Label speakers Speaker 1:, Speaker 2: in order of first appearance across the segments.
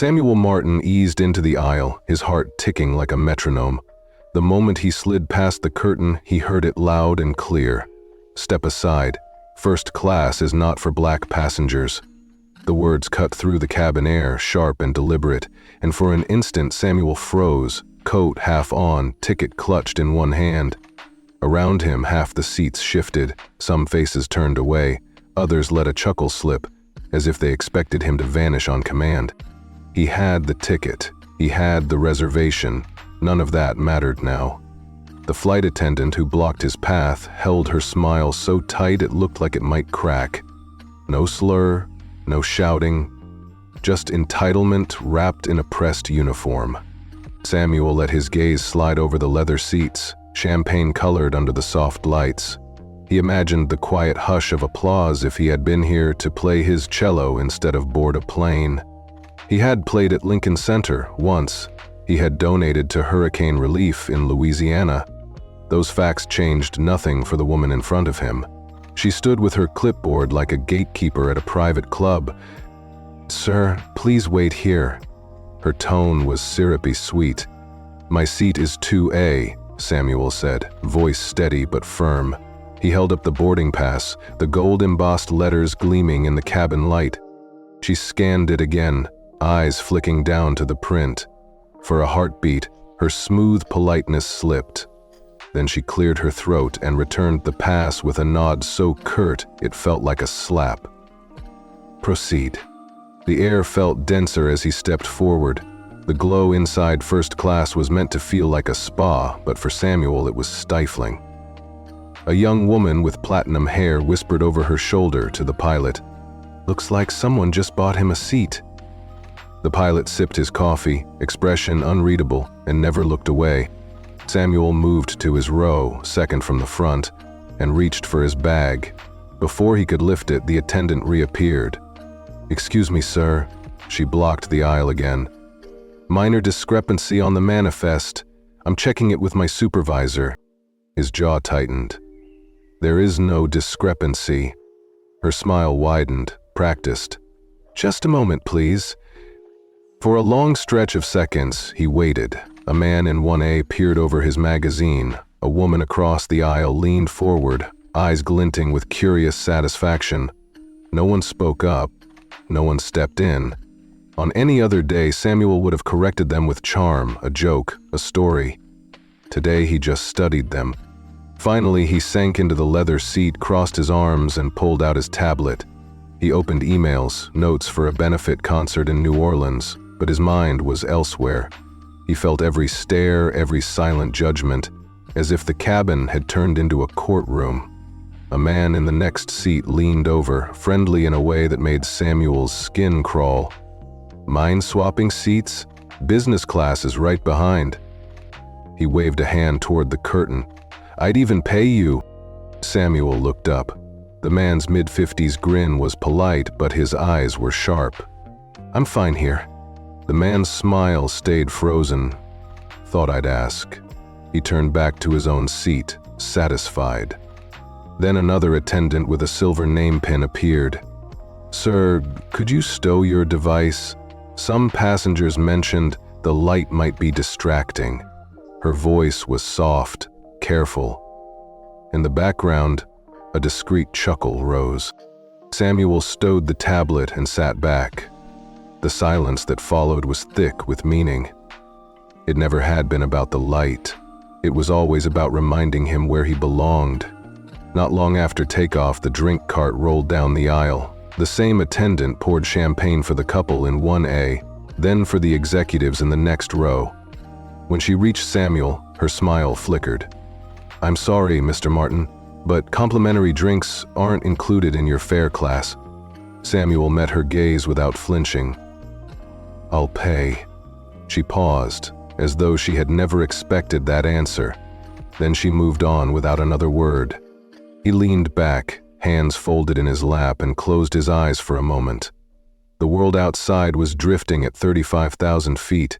Speaker 1: Samuel Martin eased into the aisle, his heart ticking like a metronome. The moment he slid past the curtain, he heard it loud and clear. "Step aside. First class is not for black passengers." The words cut through the cabin air, sharp and deliberate, and for an instant Samuel froze, coat half on, ticket clutched in one hand. Around him, half the seats shifted, some faces turned away, others let a chuckle slip, as if they expected him to vanish on command. He had the ticket, he had the reservation, none of that mattered now. The flight attendant who blocked his path held her smile so tight it looked like it might crack. No slur, no shouting, just entitlement wrapped in a pressed uniform. Samuel let his gaze slide over the leather seats, champagne-colored under the soft lights. He imagined the quiet hush of applause if he had been here to play his cello instead of board a plane. He had played at Lincoln Center once. He had donated to hurricane relief in Louisiana. Those facts changed nothing for the woman in front of him. She stood with her clipboard like a gatekeeper at a private club. "Sir, please wait here." Her tone was syrupy sweet. "My seat is 2A, Samuel said, voice steady but firm. He held up the boarding pass, the gold-embossed letters gleaming in the cabin light. She scanned it again, eyes flicking down to the print. For a heartbeat, her smooth politeness slipped. Then she cleared her throat and returned the pass with a nod so curt it felt like a slap. "Proceed." The air felt denser as he stepped forward. The glow inside first class was meant to feel like a spa, but for Samuel it was stifling. A young woman with platinum hair whispered over her shoulder to the pilot, "Looks like someone just bought him a seat." The pilot sipped his coffee, expression unreadable, and never looked away. Samuel moved to his row, second from the front, and reached for his bag. Before he could lift it, the attendant reappeared. "Excuse me, sir." She blocked the aisle again. "Minor discrepancy on the manifest. I'm checking it with my supervisor." His jaw tightened. "There is no discrepancy." Her smile widened, practiced. "Just a moment, please." For a long stretch of seconds, he waited. A man in 1A peered over his magazine. A woman across the aisle leaned forward, eyes glinting with curious satisfaction. No one spoke up. No one stepped in. On any other day, Samuel would have corrected them with charm, a joke, a story. Today, he just studied them. Finally, he sank into the leather seat, crossed his arms, and pulled out his tablet. He opened emails, notes for a benefit concert in New Orleans, but his mind was elsewhere. He felt every stare, every silent judgment, as if the cabin had turned into a courtroom. A man in the next seat leaned over, friendly in a way that made Samuel's skin crawl. "Mind-swapping seats? Business class is right behind." He waved a hand toward the curtain. "I'd even pay you." Samuel looked up. The man's mid-50s grin was polite, but his eyes were sharp. "I'm fine here." The man's smile stayed frozen. "Thought I'd ask." He turned back to his own seat, satisfied. Then another attendant with a silver name pin appeared. "Sir, could you stow your device? Some passengers mentioned the light might be distracting." Her voice was soft, careful. In the background, a discreet chuckle rose. Samuel stowed the tablet and sat back. The silence that followed was thick with meaning. It never had been about the light. It was always about reminding him where he belonged. Not long after takeoff, the drink cart rolled down the aisle. The same attendant poured champagne for the couple in 1A, then for the executives in the next row. When she reached Samuel, her smile flickered. "I'm sorry, Mr. Martin, but complimentary drinks aren't included in your fare class." Samuel met her gaze without flinching. "I'll pay." She paused, as though she had never expected that answer. Then she moved on without another word. He leaned back, hands folded in his lap, and closed his eyes for a moment. The world outside was drifting at 35,000 feet.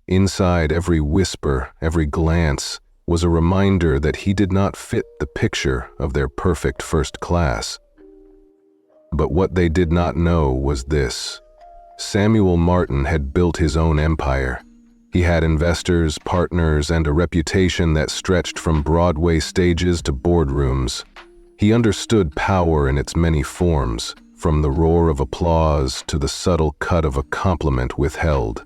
Speaker 1: Inside, every whisper, every glance, was a reminder that he did not fit the picture of their perfect first class. But what they did not know was this: Samuel Martin had built his own empire. He had investors, partners, and a reputation that stretched from Broadway stages to boardrooms. He understood power in its many forms, from the roar of applause to the subtle cut of a compliment withheld.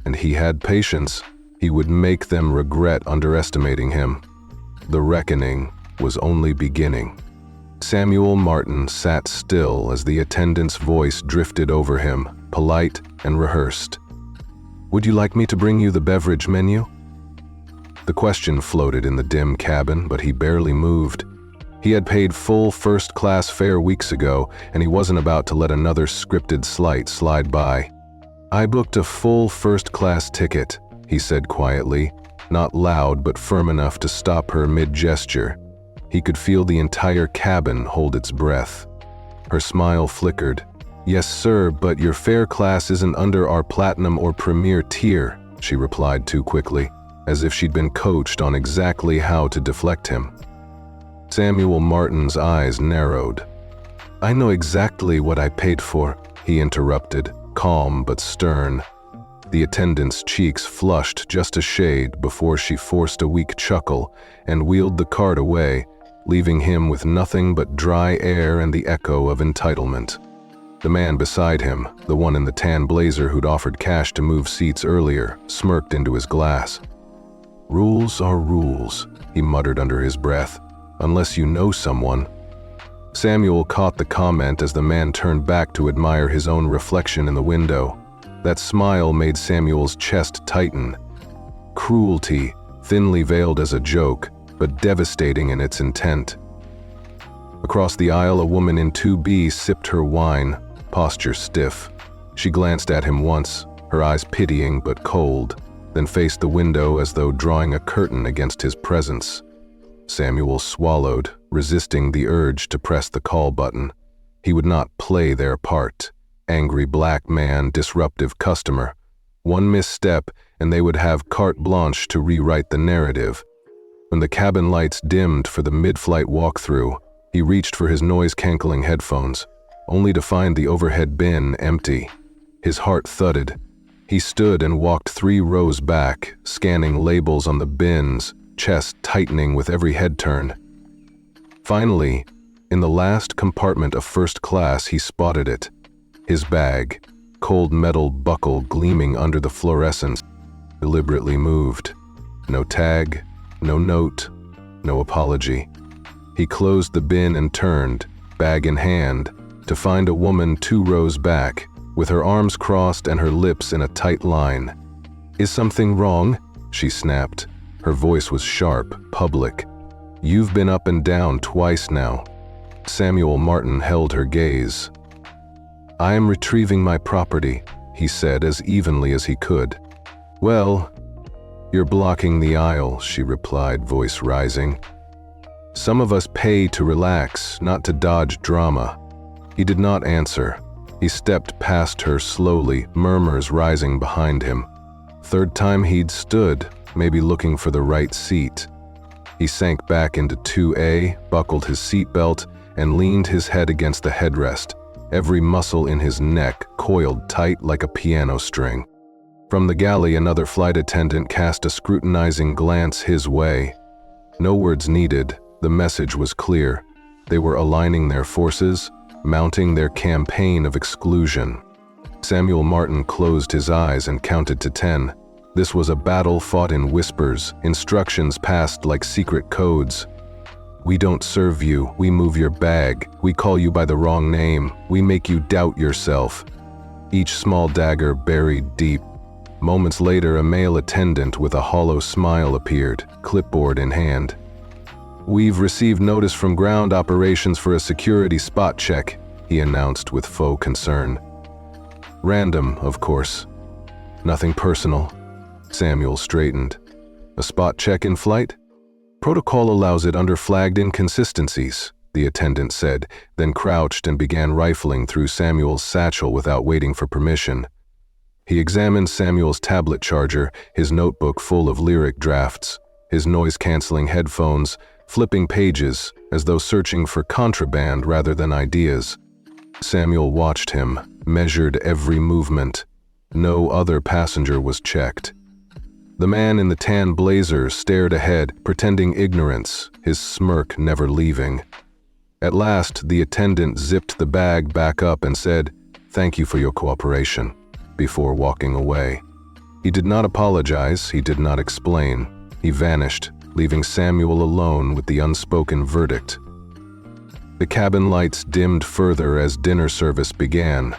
Speaker 1: And he had patience. He would make them regret underestimating him. The reckoning was only beginning. Samuel Martin sat still as the attendant's voice drifted over him, polite and rehearsed. "Would you like me to bring you the beverage menu?" The question floated in the dim cabin, but he barely moved. He had paid full first-class fare weeks ago, and he wasn't about to let another scripted slight slide by. "I booked a full first-class ticket," he said quietly, not loud but firm enough to stop her mid-gesture. He could feel the entire cabin hold its breath. Her smile flickered. "Yes, sir, but your fare class isn't under our platinum or premier tier," she replied too quickly, as if she'd been coached on exactly how to deflect him. Samuel Martin's eyes narrowed. "I know exactly what I paid for," he interrupted, calm but stern. The attendant's cheeks flushed just a shade before she forced a weak chuckle and wheeled the cart away, leaving him with nothing but dry air and the echo of entitlement. The man beside him, the one in the tan blazer who'd offered cash to move seats earlier, smirked into his glass. "Rules are rules," he muttered under his breath, "unless you know someone." Samuel caught the comment as the man turned back to admire his own reflection in the window. That smile made Samuel's chest tighten. Cruelty, thinly veiled as a joke, but devastating in its intent. Across the aisle, a woman in 2B sipped her wine, posture stiff. She glanced at him once, her eyes pitying but cold, then faced the window as though drawing a curtain against his presence. Samuel swallowed, resisting the urge to press the call button. He would not play their part. Angry black man, disruptive customer. One misstep, and they would have carte blanche to rewrite the narrative. When the cabin lights dimmed for the mid-flight walkthrough, he reached for his noise-canceling headphones, only to find the overhead bin empty. His heart thudded. He stood and walked 3 rows back, scanning labels on the bins, chest tightening with every head turn. Finally, in the last compartment of first class, he spotted it. His bag, cold metal buckle gleaming under the fluorescence, deliberately moved. No tag, no note, no apology. He closed the bin and turned, bag in hand, to find a woman 2 rows back, with her arms crossed and her lips in a tight line. "Is something wrong?" she snapped. Her voice was sharp, public. "You've been up and down twice now." Samuel Martin held her gaze. "I am retrieving my property," he said as evenly as he could. "Well, you're blocking the aisle," she replied, voice rising. "Some of us pay to relax, not to dodge drama." He did not answer. He stepped past her slowly, murmurs rising behind him. Third time he'd stood, maybe looking for the right seat. He sank back into 2A, buckled his seatbelt, and leaned his head against the headrest, every muscle in his neck coiled tight like a piano string. From the galley, another flight attendant cast a scrutinizing glance his way. No words needed, the message was clear. They were aligning their forces, mounting their campaign of exclusion. Samuel Martin closed his eyes and counted to 10. This was a battle fought in whispers, instructions passed like secret codes. "We don't serve you, we move your bag, we call you by the wrong name, we make you doubt yourself." Each small dagger buried deep. Moments later, a male attendant with a hollow smile appeared, clipboard in hand. "We've received notice from ground operations for a security spot check," he announced with faux concern. "Random, of course. Nothing personal." Samuel straightened. "A spot check in flight? Protocol allows it under flagged inconsistencies," the attendant said, then crouched and began rifling through Samuel's satchel without waiting for permission. He examined Samuel's tablet charger, his notebook full of lyric drafts, his noise-canceling headphones, flipping pages as though searching for contraband rather than ideas. Samuel watched him, measured every movement. No other passenger was checked. The man in the tan blazer stared ahead, pretending ignorance, his smirk never leaving. At last, the attendant zipped the bag back up and said, "Thank you for your cooperation," before walking away. He did not apologize, he did not explain. He vanished, leaving Samuel alone with the unspoken verdict. The cabin lights dimmed further as dinner service began.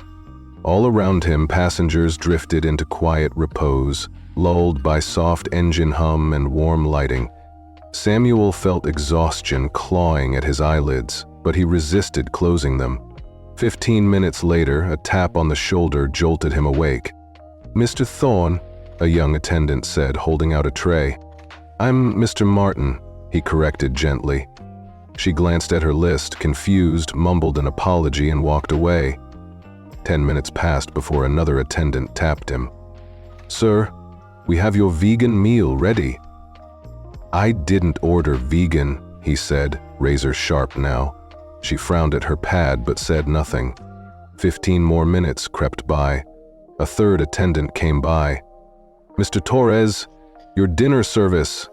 Speaker 1: All around him, passengers drifted into quiet repose, lulled by soft engine hum and warm lighting. Samuel felt exhaustion clawing at his eyelids, but he resisted closing them. 15 minutes later, a tap on the shoulder jolted him awake. "Mr. Thorne," a young attendant said, holding out a tray. "I'm Mr. Martin," he corrected gently. She glanced at her list, confused, mumbled an apology, and walked away. 10 minutes passed before another attendant tapped him. "Sir, we have your vegan meal ready." "I didn't order vegan," he said, razor sharp now. She frowned at her pad but said nothing. 15 more minutes crept by. A third attendant came by. "Mr. Torres, your dinner service."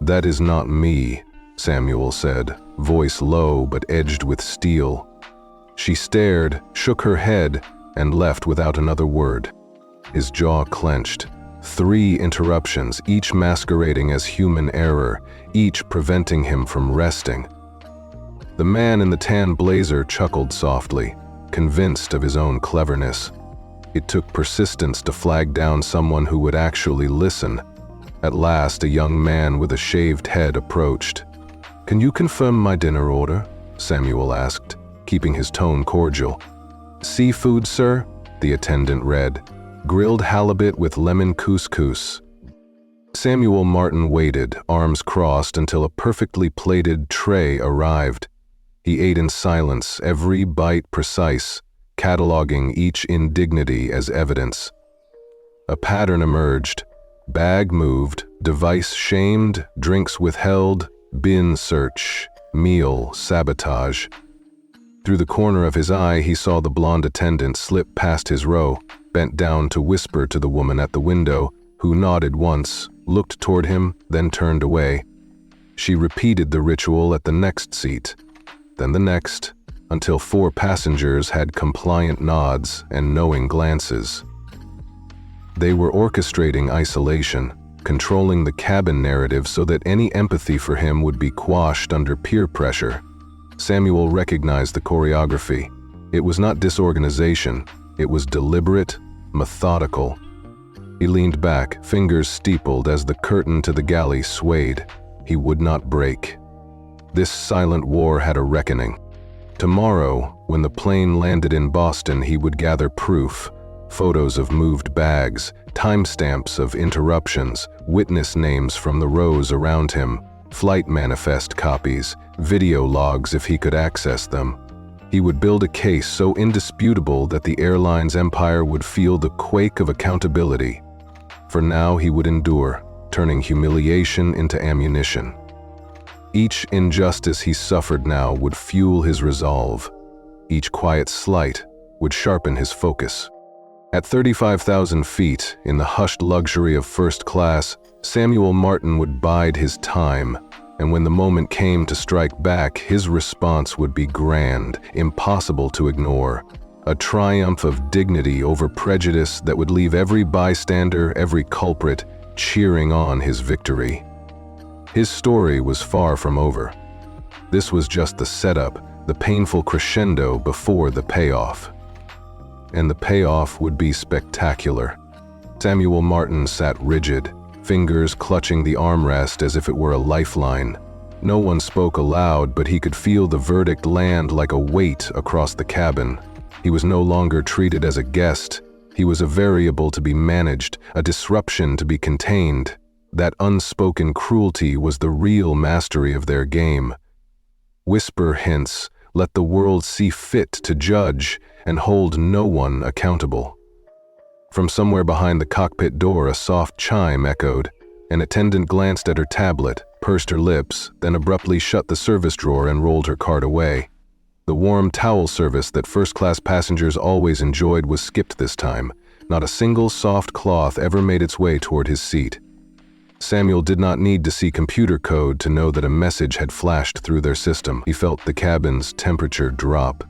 Speaker 1: "That is not me," Samuel said, voice low but edged with steel. She stared, shook her head, and left without another word. His jaw clenched. 3 interruptions, each masquerading as human error, each preventing him from resting. The man in the tan blazer chuckled softly, convinced of his own cleverness. It took persistence to flag down someone who would actually listen. At last, a young man with a shaved head approached. "Can you confirm my dinner order?" Samuel asked, keeping his tone cordial. "Seafood, sir?" the attendant read. "Grilled halibut with lemon couscous." Samuel Martin waited, arms crossed, until a perfectly plated tray arrived. He ate in silence, every bite precise, cataloging each indignity as evidence. A pattern emerged. Bag moved, device shamed, drinks withheld, bin search, meal sabotage. Through the corner of his eye, he saw the blonde attendant slip past his row, bent down to whisper to the woman at the window, who nodded once, looked toward him, then turned away. She repeated the ritual at the next seat, then the next, until 4 passengers had compliant nods and knowing glances. They were orchestrating isolation, controlling the cabin narrative so that any empathy for him would be quashed under peer pressure. Samuel recognized the choreography. It was not disorganization, it was deliberate, methodical. He leaned back, fingers steepled as the curtain to the galley swayed. He would not break. This silent war had a reckoning. Tomorrow, when the plane landed in Boston, he would gather proof. Photos of moved bags, timestamps of interruptions, witness names from the rows around him, flight manifest copies, video logs if he could access them. He would build a case so indisputable that the airline's empire would feel the quake of accountability. For now, he would endure, turning humiliation into ammunition. Each injustice he suffered now would fuel his resolve. Each quiet slight would sharpen his focus. At 35,000 feet, in the hushed luxury of first class, Samuel Martin would bide his time, and when the moment came to strike back, his response would be grand, impossible to ignore. A triumph of dignity over prejudice that would leave every bystander, every culprit, cheering on his victory. His story was far from over. This was just the setup, the painful crescendo before the payoff. And the payoff would be spectacular. Samuel Martin sat rigid, fingers clutching the armrest as if it were a lifeline. No one spoke aloud, but he could feel the verdict land like a weight across the cabin. He was no longer treated as a guest. He was a variable to be managed, a disruption to be contained. That unspoken cruelty was the real mastery of their game. Whisper hints, let the world see fit to judge, and hold no one accountable. From somewhere behind the cockpit door, a soft chime echoed. An attendant glanced at her tablet, pursed her lips, then abruptly shut the service drawer and rolled her card away. The warm towel service that first-class passengers always enjoyed was skipped this time. Not a single soft cloth ever made its way toward his seat. Samuel did not need to see computer code to know that a message had flashed through their system. He felt the cabin's temperature drop.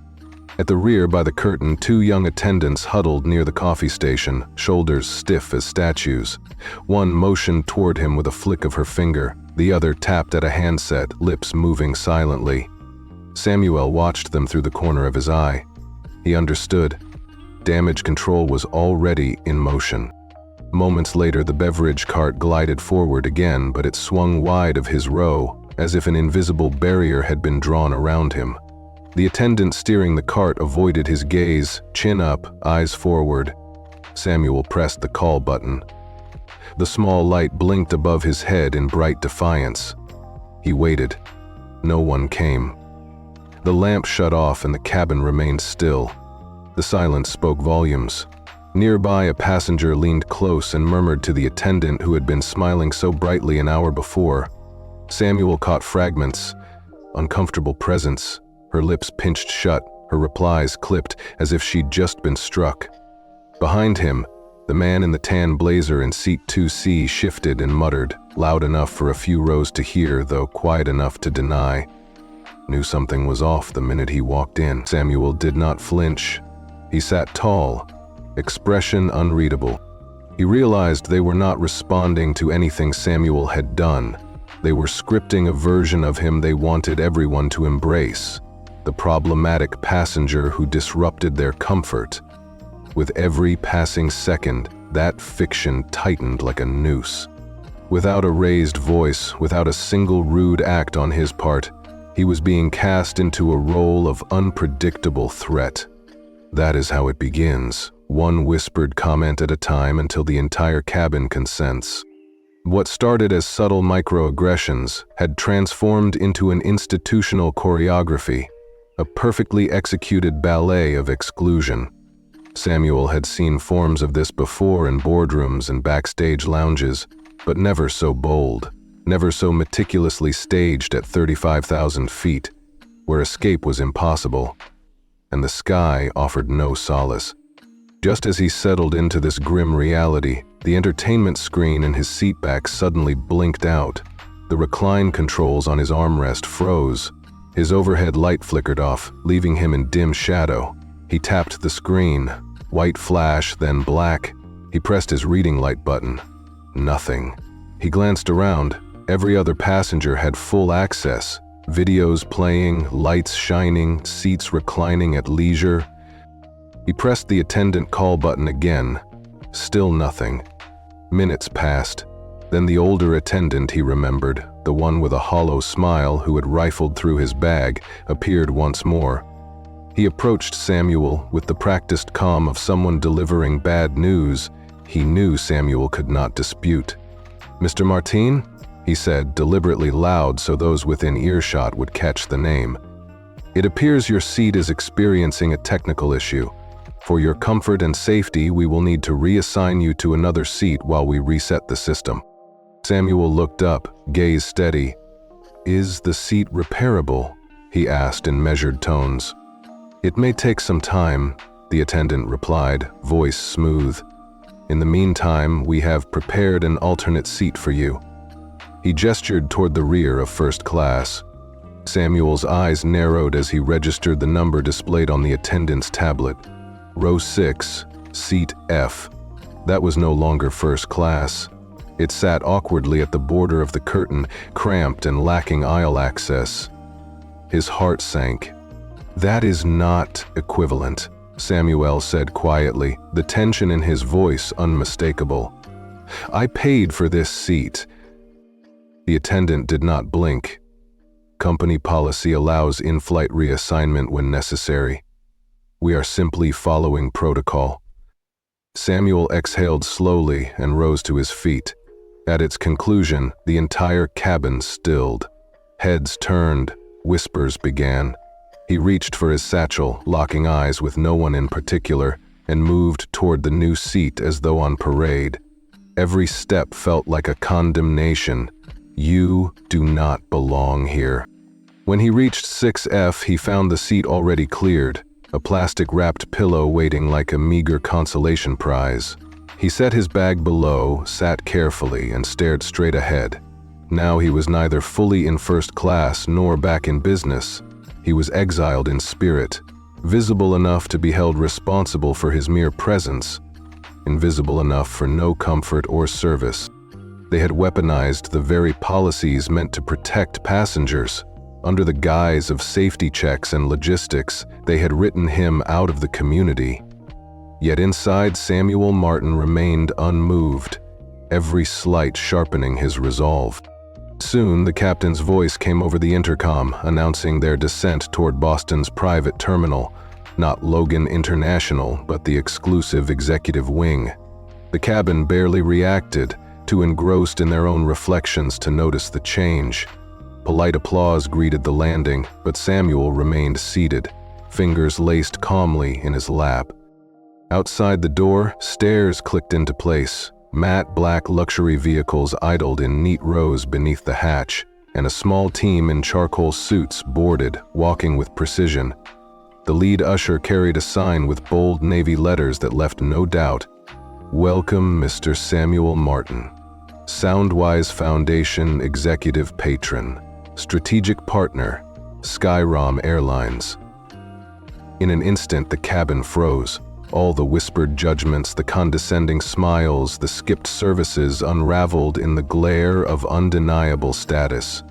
Speaker 1: At the rear by the curtain, two young attendants huddled near the coffee station, shoulders stiff as statues. One motioned toward him with a flick of her finger. The other tapped at a handset, lips moving silently. Samuel watched them through the corner of his eye. He understood. Damage control was already in motion. Moments later, the beverage cart glided forward again, but it swung wide of his row, as if an invisible barrier had been drawn around him. The attendant steering the cart avoided his gaze, chin up, eyes forward. Samuel pressed the call button. The small light blinked above his head in bright defiance. He waited. No one came. The lamp shut off and the cabin remained still. The silence spoke volumes. Nearby, a passenger leaned close and murmured to the attendant who had been smiling so brightly an hour before. Samuel caught fragments. Uncomfortable presence. Her lips pinched shut, her replies clipped as if she'd just been struck. Behind him, the man in the tan blazer in seat 2C shifted and muttered, loud enough for a few rows to hear, though quiet enough to deny. Knew something was off the minute he walked in. Samuel did not flinch. He sat tall, expression unreadable. He realized they were not responding to anything Samuel had done. They were scripting a version of him they wanted everyone to embrace. The problematic passenger who disrupted their comfort. With every passing second, that fiction tightened like a noose. Without a raised voice, without a single rude act on his part, he was being cast into a role of unpredictable threat. That is how it begins, one whispered comment at a time until the entire cabin consents. What started as subtle microaggressions had transformed into an institutional choreography, a perfectly executed ballet of exclusion. Samuel had seen forms of this before in boardrooms and backstage lounges, but never so bold, never so meticulously staged at 35,000 feet, where escape was impossible, and the sky offered no solace. Just as he settled into this grim reality, the entertainment screen in his seatback suddenly blinked out. The recline controls on his armrest froze. His overhead light flickered off, leaving him in dim shadow. He tapped the screen. White flash, then black. He pressed his reading light button. Nothing. He glanced around. Every other passenger had full access. Videos playing, lights shining, seats reclining at leisure. He pressed the attendant call button again. Still nothing. Minutes passed. Then the older attendant he remembered, the one with a hollow smile who had rifled through his bag, appeared once more. He approached Samuel with the practiced calm of someone delivering bad news he knew Samuel could not dispute. "Mr. Martin?" he said, deliberately loud so those within earshot would catch the name. "It appears your seat is experiencing a technical issue. For your comfort and safety, we will need to reassign you to another seat while we reset the system." Samuel looked up, gaze steady. "Is the seat repairable?" he asked in measured tones. "It may take some time," the attendant replied, voice smooth. "In the meantime, we have prepared an alternate seat for you." He gestured toward the rear of first class. Samuel's eyes narrowed as he registered the number displayed on the attendant's tablet. Row 6, seat F. That was no longer first class. It sat awkwardly at the border of the curtain, cramped and lacking aisle access. His heart sank. "That is not equivalent," Samuel said quietly, the tension in his voice unmistakable. "I paid for this seat." The attendant did not blink. "Company policy allows in-flight reassignment when necessary. We are simply following protocol." Samuel exhaled slowly and rose to his feet. At its conclusion, the entire cabin stilled. Heads turned, whispers began. He reached for his satchel, locking eyes with no one in particular, and moved toward the new seat as though on parade. Every step felt like a condemnation. "You do not belong here." When he reached 6F, he found the seat already cleared, a plastic-wrapped pillow waiting like a meager consolation prize. He set his bag below, sat carefully, and stared straight ahead. Now he was neither fully in first class nor back in business. He was exiled in spirit, visible enough to be held responsible for his mere presence, invisible enough for no comfort or service. They had weaponized the very policies meant to protect passengers. Under the guise of safety checks and logistics, they had written him out of the community. Yet inside, Samuel Martin remained unmoved, every slight sharpening his resolve. Soon, the captain's voice came over the intercom, announcing their descent toward Boston's private terminal, not Logan International, but the exclusive executive wing. The cabin barely reacted, too engrossed in their own reflections to notice the change. Polite applause greeted the landing, but Samuel remained seated, fingers laced calmly in his lap. Outside the door, stairs clicked into place. Matte black luxury vehicles idled in neat rows beneath the hatch, and a small team in charcoal suits boarded, walking with precision. The lead usher carried a sign with bold navy letters that left no doubt. "Welcome, Mr. Samuel Martin. Soundwise Foundation Executive Patron. Strategic Partner, Skyrom Airlines." In an instant, the cabin froze. All the whispered judgments, the condescending smiles, the skipped services unraveled in the glare of undeniable status.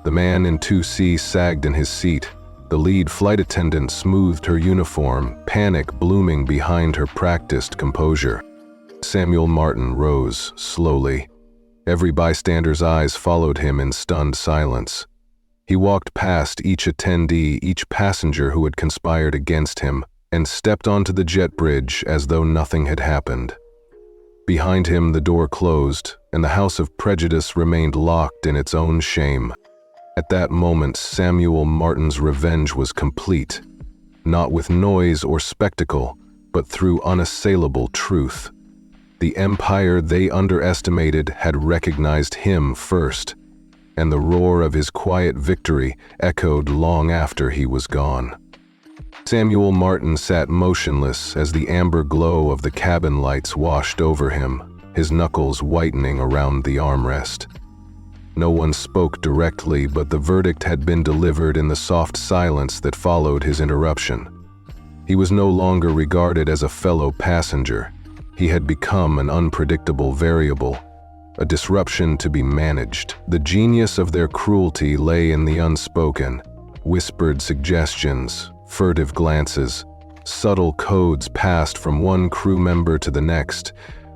Speaker 1: The man in 2C sagged in his seat. The lead flight attendant smoothed her uniform, panic blooming behind her practiced composure. Samuel Martin rose slowly. Every bystander's eyes followed him in stunned silence. He walked past each attendee, each passenger who had conspired against him, and stepped onto the jet bridge as though nothing had happened. Behind him, the door closed, and the house of prejudice remained locked in its own shame. At that moment, Samuel Martin's revenge was complete, not with noise or spectacle, but through unassailable truth. The empire they underestimated had recognized him first, and the roar of his quiet victory echoed long after he was gone. Samuel Martin sat motionless as the amber glow of the cabin lights washed over him, his knuckles whitening around the armrest. No one spoke directly, but the verdict had been delivered in the soft silence that followed his interruption. He was no longer regarded as a fellow passenger. He had become an unpredictable variable, a disruption to be managed. The genius of their cruelty lay in the unspoken, whispered suggestions, furtive glances, subtle codes passed from one crew member to the next,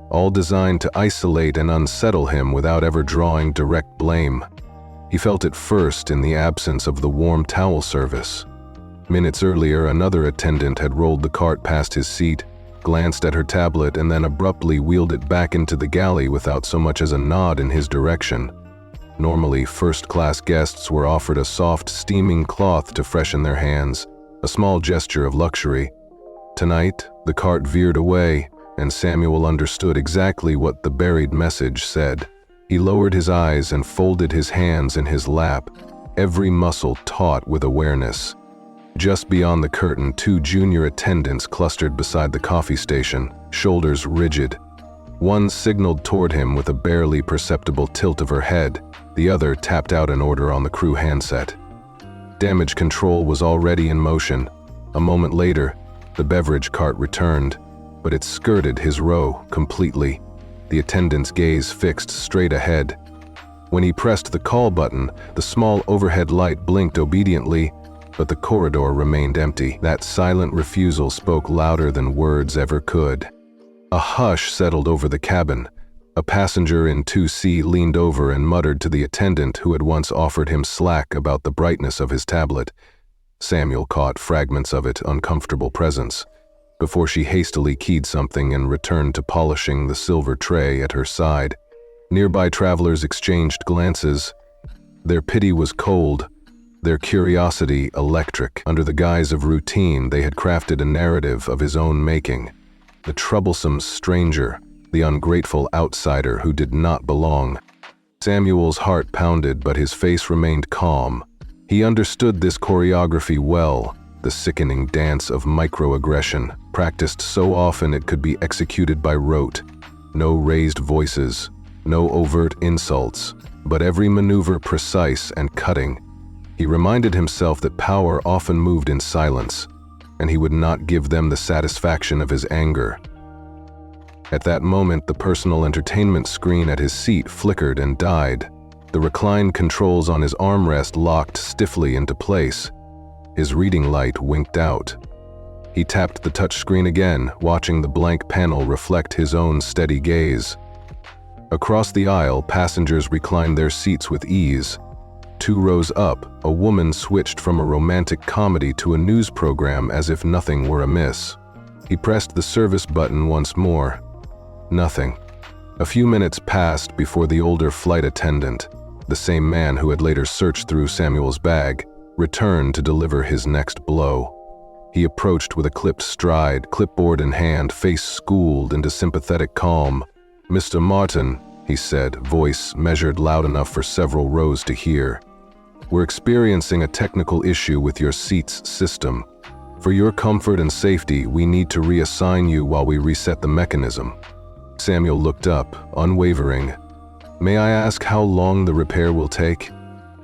Speaker 1: all designed to isolate and unsettle him without ever drawing direct blame. He felt it first in the absence of the warm towel service. Minutes earlier, another attendant had rolled the cart past his seat, glanced at her tablet, and then abruptly wheeled it back into the galley without so much as a nod in his direction. Normally, first-class guests were offered a soft, steaming cloth to freshen their hands, a small gesture of luxury. Tonight, the cart veered away, and Samuel understood exactly what the buried message said. He lowered his eyes and folded his hands in his lap, every muscle taut with awareness. Just beyond the curtain, two junior attendants clustered beside the coffee station, shoulders rigid. One signaled toward him with a barely perceptible tilt of her head. The other tapped out an order on the crew handset. Damage control was already in motion. A moment later, the beverage cart returned, but it skirted his row completely, the attendant's gaze fixed straight ahead. When he pressed the call button, the small overhead light blinked obediently, but the corridor remained empty. That silent refusal spoke louder than words ever could. A hush settled over the cabin. A passenger in 2C leaned over and muttered to the attendant who had once offered him slack about the brightness of his tablet. Samuel caught fragments of it, uncomfortable presence, before she hastily keyed something and returned to polishing the silver tray at her side. Nearby travelers exchanged glances. Their pity was cold, their curiosity electric. Under the guise of routine, they had crafted a narrative of his own making. The troublesome stranger, the ungrateful outsider who did not belong. Samuel's heart pounded, but his face remained calm. He understood this choreography well, the sickening dance of microaggression, practiced so often it could be executed by rote. No raised voices, no overt insults, but every maneuver precise and cutting. He reminded himself that power often moved in silence, and he would not give them the satisfaction of his anger. At that moment, the personal entertainment screen at his seat flickered and died. The reclined controls on his armrest locked stiffly into place. His reading light winked out. He tapped the touchscreen again, watching the blank panel reflect his own steady gaze. Across the aisle, passengers reclined their seats with ease. 2 rows up, a woman switched from a romantic comedy to a news program as if nothing were amiss. He pressed the service button once more. Nothing. A few minutes passed before the older flight attendant, the same man who had later searched through Samuel's bag, returned to deliver his next blow. He approached with a clipped stride, clipboard in hand, face schooled into sympathetic calm. "Mr. Martin," he said, voice measured loud enough for several rows to hear. "We're experiencing a technical issue with your seat's system. For your comfort and safety, we need to reassign you while we reset the mechanism." Samuel looked up, unwavering. "May I ask how long the repair will take?"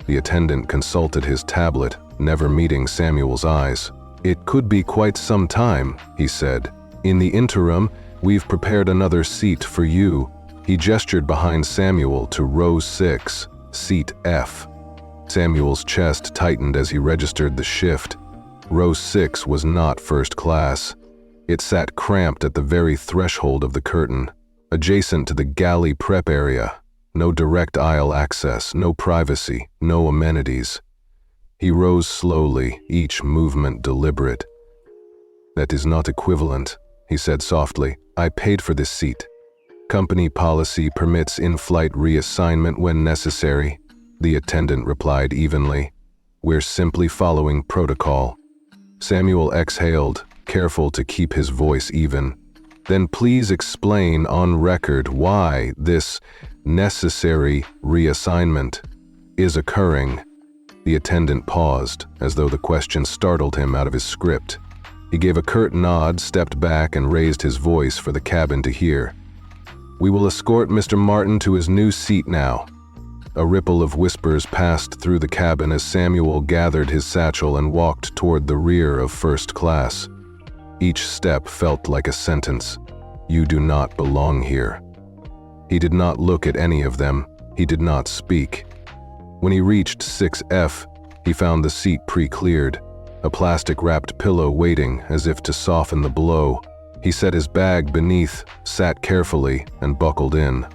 Speaker 1: The attendant consulted his tablet, never meeting Samuel's eyes. "It could be quite some time," he said. "In the interim, we've prepared another seat for you." He gestured behind Samuel to row 6, seat F. Samuel's chest tightened as he registered the shift. Row 6 was not first class. It sat cramped at the very threshold of the curtain, adjacent to the galley prep area. No direct aisle access, no privacy, no amenities. He rose slowly, each movement deliberate. "That is not equivalent," he said softly. "I paid for this seat. Company policy permits in-flight reassignment when necessary," the attendant replied evenly. "We're simply following protocol." Samuel exhaled, careful to keep his voice even. "Then please explain on record why this necessary reassignment is occurring." The attendant paused, as though the question startled him out of his script. He gave a curt nod, stepped back, and raised his voice for the cabin to hear. "We will escort Mr. Martin to his new seat now." A ripple of whispers passed through the cabin as Samuel gathered his satchel and walked toward the rear of first class. Each step felt like a sentence. "You do not belong here." He did not look at any of them. He did not speak. When he reached 6F, he found the seat pre-cleared, a plastic-wrapped pillow waiting as if to soften the blow. He set his bag beneath, sat carefully, and buckled in.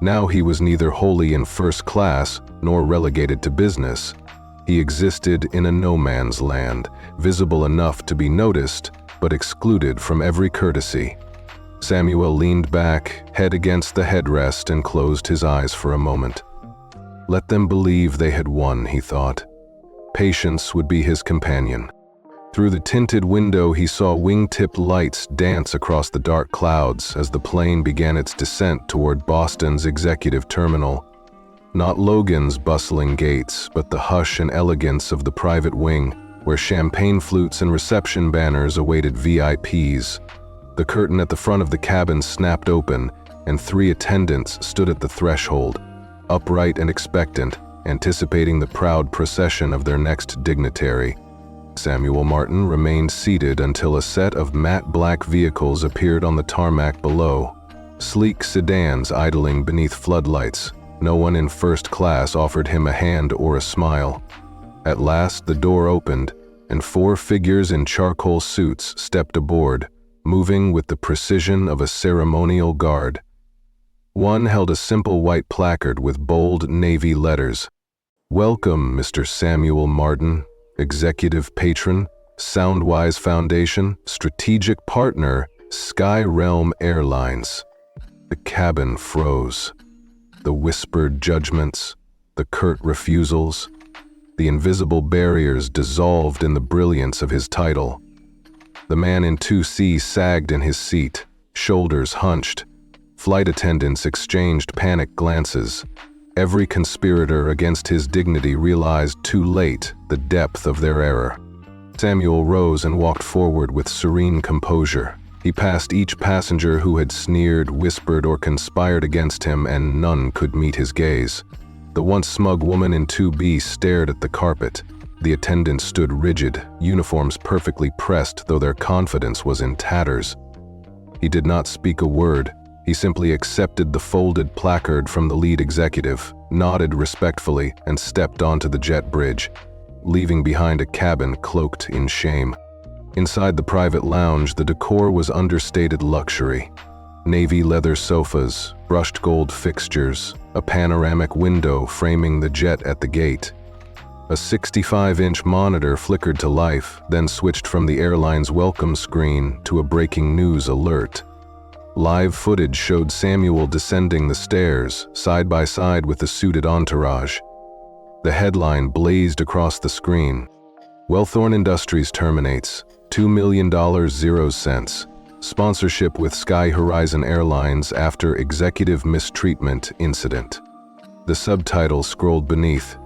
Speaker 1: Now he was neither wholly in first class nor relegated to business. He existed in a no-man's land, visible enough to be noticed, but excluded from every courtesy. Samuel leaned back, head against the headrest, and closed his eyes for a moment. Let them believe they had won, he thought. Patience would be his companion. Through the tinted window, he saw wing-tipped lights dance across the dark clouds as the plane began its descent toward Boston's executive terminal. Not Logan's bustling gates, but the hush and elegance of the private wing, where champagne flutes and reception banners awaited VIPs. The curtain at the front of the cabin snapped open, and 3 attendants stood at the threshold, upright and expectant, anticipating the proud procession of their next dignitary. Samuel Martin remained seated until a set of matte black vehicles appeared on the tarmac below. Sleek sedans idling beneath floodlights. No one in first class offered him a hand or a smile. At last, the door opened, and 4 figures in charcoal suits stepped aboard, moving with the precision of a ceremonial guard. One held a simple white placard with bold navy letters. "Welcome, Mr. Samuel Martin, Executive Patron, Soundwise Foundation, Strategic Partner, Sky Realm Airlines." The cabin froze. The whispered judgments, the curt refusals, the invisible barriers dissolved in the brilliance of his title. The man in 2C sagged in his seat, shoulders hunched. Flight attendants exchanged panicked glances. Every conspirator against his dignity realized too late the depth of their error. Samuel rose and walked forward with serene composure. He passed each passenger who had sneered, whispered, or conspired against him, and none could meet his gaze. The once smug woman in 2B stared at the carpet. The attendants stood rigid, uniforms perfectly pressed, though their confidence was in tatters. He did not speak a word. He simply accepted the folded placard from the lead executive, nodded respectfully, and stepped onto the jet bridge, leaving behind a cabin cloaked in shame. Inside the private lounge, the decor was understated luxury. Navy leather sofas, brushed gold fixtures, a panoramic window framing the jet at the gate. A 65-inch monitor flickered to life, then switched from the airline's welcome screen to a breaking news alert. Live footage showed Samuel descending the stairs, side by side with the suited entourage. The headline blazed across the screen. Wellthorne Industries terminates, $2 million 0 cents. Sponsorship with Sky Horizon Airlines after executive mistreatment incident. The subtitle scrolled beneath.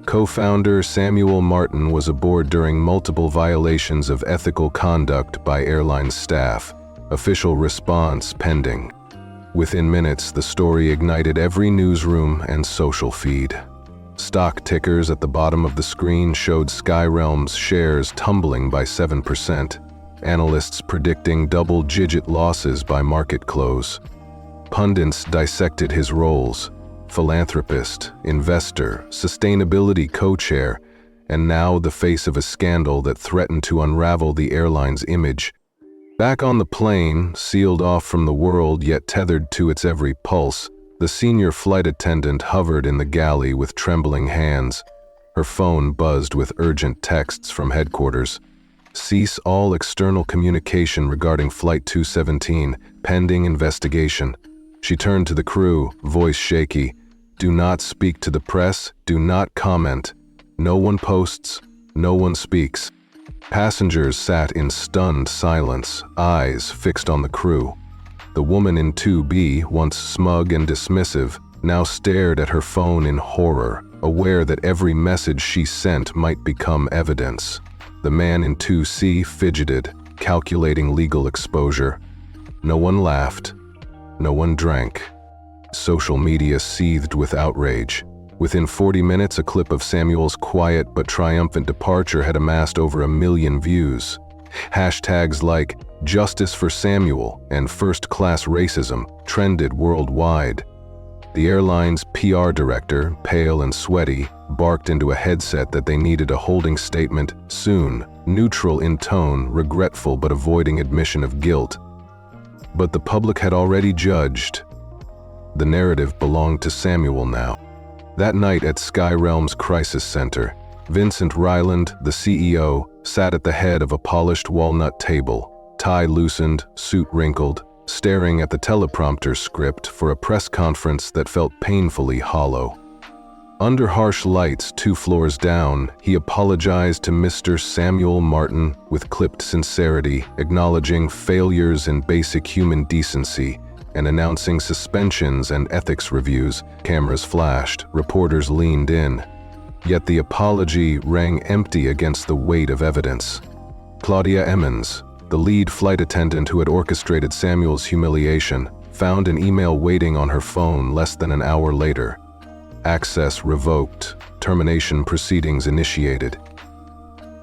Speaker 1: Co-founder Samuel Martin was aboard during multiple violations of ethical conduct by airline staff. Official response pending. Within minutes, the story ignited every newsroom and social feed. Stock tickers at the bottom of the screen showed SkyRealm's shares tumbling by 7%. Analysts predicting double-digit losses by market close. Pundits dissected his roles: philanthropist, investor, sustainability co-chair, and now the face of a scandal that threatened to unravel the airline's image. Back on the plane, sealed off from the world yet tethered to its every pulse, the senior flight attendant hovered in the galley with trembling hands. Her phone buzzed with urgent texts from headquarters. Cease all external communication regarding Flight 217, pending investigation. She turned to the crew, voice shaky. Do not speak to the press, do not comment. No one posts, no one speaks. Passengers sat in stunned silence, eyes fixed on the crew. The woman in 2B, once smug and dismissive, now stared at her phone in horror, aware that every message she sent might become evidence. The man in 2C fidgeted, calculating legal exposure. No one laughed. No one drank. Social media seethed with outrage. Within 40 minutes, a clip of Samuel's quiet but triumphant departure had amassed over 1 million views. Hashtags like "Justice for Samuel" and "First-Class Racism" trended worldwide. The airline's PR director, pale and sweaty, barked into a headset that they needed a holding statement soon, neutral in tone, regretful but avoiding admission of guilt. But the public had already judged. The narrative belonged to Samuel now. That night at SkyRealm's Crisis Center, Vincent Ryland, the CEO, sat at the head of a polished walnut table, tie loosened, suit wrinkled, staring at the teleprompter script for a press conference that felt painfully hollow. Under harsh lights 2 floors down, he apologized to Mr. Samuel Martin with clipped sincerity, acknowledging failures in basic human decency, and announcing suspensions and ethics reviews. Cameras flashed, reporters leaned in. Yet the apology rang empty against the weight of evidence. Claudia Emmons, the lead flight attendant who had orchestrated Samuel's humiliation, found an email waiting on her phone less than an hour later. Access revoked, termination proceedings initiated.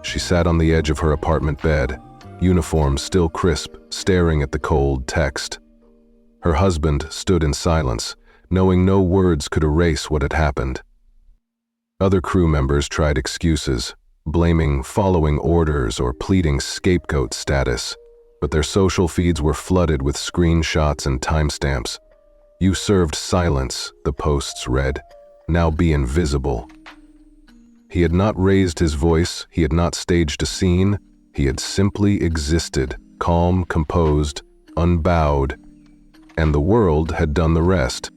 Speaker 1: She sat on the edge of her apartment bed, uniform still crisp, staring at the cold text. Her husband stood in silence, knowing no words could erase what had happened. Other crew members tried excuses, blaming following orders or pleading scapegoat status, but their social feeds were flooded with screenshots and timestamps. You served silence, the posts read. Now be invisible. He had not raised his voice, he had not staged a scene, he had simply existed, calm, composed, unbowed, and the world had done the rest.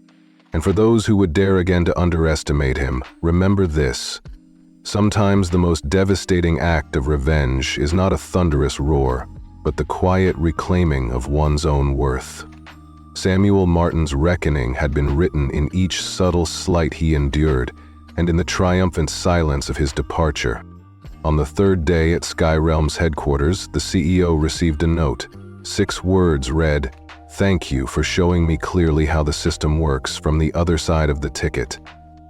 Speaker 1: And for those who would dare again to underestimate him, remember this. Sometimes the most devastating act of revenge is not a thunderous roar, but the quiet reclaiming of one's own worth. Samuel Martin's reckoning had been written in each subtle slight he endured and in the triumphant silence of his departure. On the third day at Skyrealm's headquarters, the CEO received a note. 6 words read, "Thank you for showing me clearly how the system works from the other side of the ticket."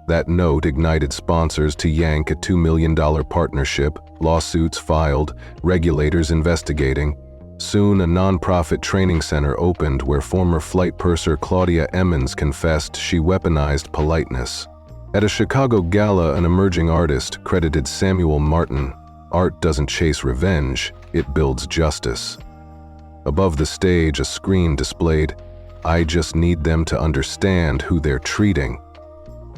Speaker 1: That note ignited sponsors to yank a $2 million partnership, lawsuits filed, regulators investigating. Soon, a nonprofit training center opened where former flight purser Claudia Emmons confessed she weaponized politeness. At a Chicago gala, an emerging artist credited Samuel Martin, "Art doesn't chase revenge, it builds justice." Above the stage, a screen displayed, "I just need them to understand who they're treating."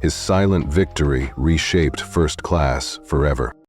Speaker 1: His silent victory reshaped First Class forever.